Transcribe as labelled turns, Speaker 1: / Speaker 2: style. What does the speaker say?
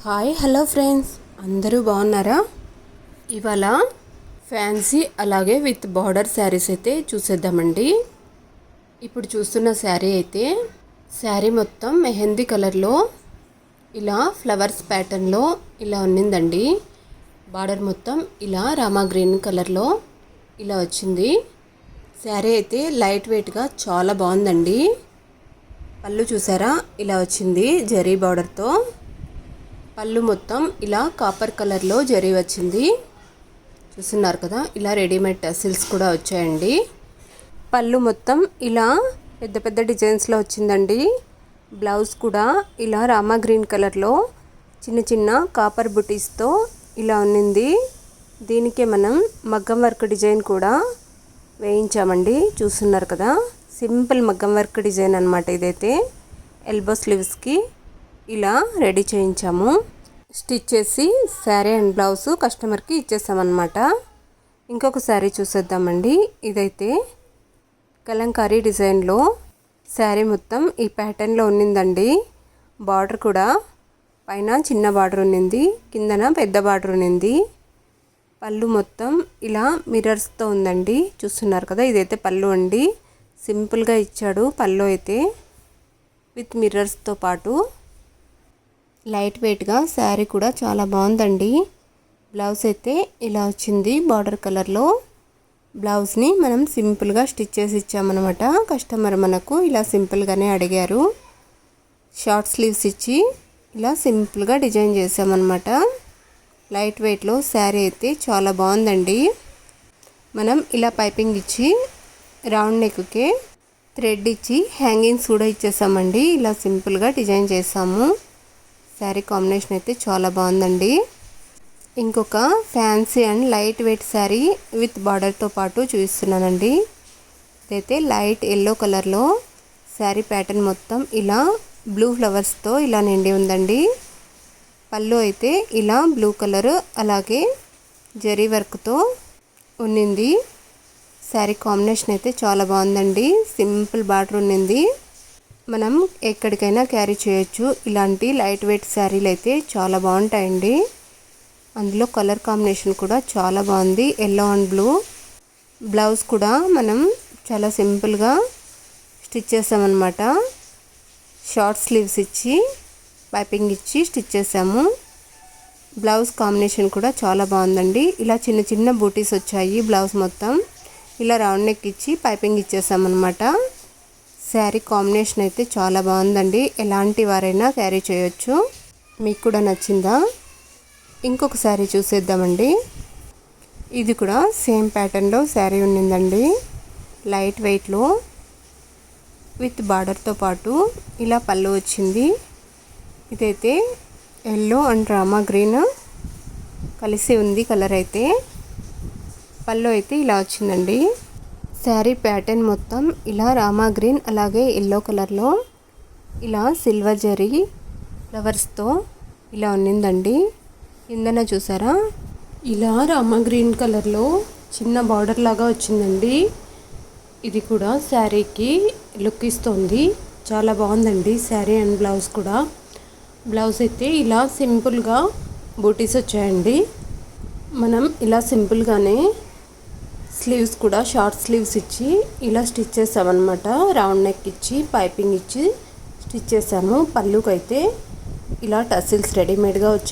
Speaker 1: Hi hello friends, అందరూ బాగున్నారా? ఇవాళ ఫ్యాన్సీ అలాగే విత్ బార్డర్ శారీస్ అయితే చూసేద్దామండి. ఇప్పుడు చూస్తున్న శారీ అయితే శారీ మొత్తం మెహందీ కలర్లో ఇలా ఫ్లవర్స్ ప్యాటర్న్లో ఇలా ఉన్నిందండి. బార్డర్ మొత్తం ఇలా రామా గ్రీన్ కలర్లో ఇలా వచ్చింది. శారీ అయితే లైట్ వెయిట్గా చాలా బాగుందండి. పళ్ళు చూసారా, ఇలా వచ్చింది జరీ బార్డర్తో. పళ్ళు మొత్తం ఇలా కాపర్ కలర్లో జరీ వచ్చింది. చూస్తున్నారు కదా, ఇలా రెడీమేడ్ టసిల్స్ కూడా వచ్చాయండి. పళ్ళు మొత్తం ఇలా పెద్ద పెద్ద డిజైన్స్లో వచ్చిందండి. బ్లౌజ్ కూడా ఇలా రామా గ్రీన్ కలర్లో చిన్న చిన్న కాపర్ బుటీస్తో ఇలా ఉన్నింది. దీనికే మనం మగ్గం వర్క్ డిజైన్ కూడా వేయించామండి. చూస్తున్నారు కదా, సింపుల్ మగ్గం వర్క్ డిజైన్ అన్నమాట. ఇదైతే ఎల్బో స్లీవ్స్కి ఇలా రెడీ చేయించాము. స్టిచ్ చేసి శారీ అండ్ బ్లౌజ్ కస్టమర్కి ఇచ్చేసామన్నమాట. ఇంకొక శారీ చూసేద్దామండి. ఇదైతే కలంకారీ డిజైన్లో శారీ మొత్తం ఈ ప్యాటర్న్లో ఉన్నిందండి. బార్డర్ కూడా పైన చిన్న బార్డర్ ఉన్నింది, కిందన పెద్ద బార్డర్ ఉన్నింది. పళ్ళు మొత్తం ఇలా మిర్రర్స్తో ఉందండి. చూస్తున్నారు కదా, ఇదైతే పళ్ళు అండి. సింపుల్గా ఇచ్చాడు పళ్ళు అయితే విత్ మిర్రర్స్తో పాటు. లైట్ వెయిట్గా శారీ కూడా చాలా బాగుందండి. బ్లౌజ్ అయితే ఇలా వచ్చింది బార్డర్ కలర్లో. బ్లౌజ్ని మనం సింపుల్గా స్టిచ్ చేసి ఇచ్చామన్నమాట. కస్టమర్ మనకు ఇలా సింపుల్గానే అడిగారు. షార్ట్ స్లీవ్స్ ఇచ్చి ఇలా సింపుల్గా డిజైన్ చేసామన్నమాట. లైట్ వెయిట్లో శారీ అయితే చాలా బాగుందండి. మనం ఇలా పైపింగ్ ఇచ్చి రౌండ్ నెక్కే థ్రెడ్ ఇచ్చి హ్యాంగింగ్స్ కూడా ఇచ్చేసామండి. ఇలా సింపుల్గా డిజైన్ చేసాము. శారీ కాంబినేషన్ అయితే చాలా బాగుందండి. ఇంకొక fancy and light weight sari with బార్డర్తో పాటు చూపిస్తున్నానండి. ఇదైతే లైట్ ఎల్లో కలర్లో శారీ ప్యాటర్న్ మొత్తం ఇలా బ్లూ ఫ్లవర్స్తో ఇలా నిండి ఉందండి. పళ్ళు అయితే ఇలా బ్లూ కలర్ అలాగే జరీ వర్క్తో ఉన్నింది. శారీ కాంబినేషన్ అయితే చాలా బాగుందండి. సింపుల్ బార్డర్ ఉన్నింది. మనం ఎక్కడికైనా క్యారీ చేయొచ్చు. ఇలాంటి లైట్ వెయిట్ శారీలు అయితే చాలా బాగుంటాయండి. అందులో కలర్ కాంబినేషన్ కూడా చాలా బాగుంది, ఎల్లో అండ్ బ్లూ. బ్లౌజ్ కూడా మనం చాలా సింపుల్గా స్టిచ్ చేసామన్నమాట. షార్ట్ స్లీవ్స్ ఇచ్చి పైపింగ్ ఇచ్చి స్టిచ్ చేసాము. బ్లౌజ్ కాంబినేషన్ కూడా చాలా బాగుందండి. ఇలా చిన్న చిన్న బూటీస్ వచ్చాయి. బ్లౌజ్ మొత్తం ఇలా రౌండ్ నెక్ ఇచ్చి పైపింగ్ ఇచ్చేసామన్నమాట. శారీ కాంబినేషన్ అయితే చాలా బాగుందండి. ఎలాంటి వారైనా క్యారీ చేయొచ్చు. మీకు కూడా నచ్చిందా? ఇంకొక శారీ చూసేద్దామండి. ఇది కూడా సేమ్ ప్యాటర్న్లో శారీ ఉన్నిందండి. లైట్ వెయిట్లో విత్ బార్డర్తో పాటు ఇలా పళ్ళు వచ్చింది. ఇదైతే ఎల్లో అండ్ రామా గ్రీన్ కలిసి ఉంది కలర్ అయితే. పళ్ళు అయితే ఇలా వచ్చిందండి. శారీ ప్యాటర్న్ మొత్తం ఇలా రామా గ్రీన్ అలాగే ఎల్లో కలర్లో ఇలా సిల్వర్ జరీ ఫ్లవర్స్తో ఇలా ఉన్నిందండి. కిందన చూసారా, ఇలా రామా గ్రీన్ కలర్లో చిన్న బార్డర్ లాగా వచ్చిందండి. ఇది కూడా శారీకి లుక్ ఇస్తుంది. చాలా బాగుందండి శారీ అండ్ బ్లౌజ్ కూడా. బ్లౌజ్ అయితే ఇలా సింపుల్గా బూటీస్ వచ్చాయండి. మనం ఇలా సింపుల్గానే స్లీవ్స్ కూడా షార్ట్ స్లీవ్స్ ఇచ్చి ఇలా స్టిచ్ చేసామన్నమాట. రౌండ్ నెక్ ఇచ్చి పైపింగ్ ఇచ్చి స్టిచ్ చేసాము. పళ్ళుకైతే ఇలా టసిల్స్ రెడీమేడ్గా వచ్చాయి.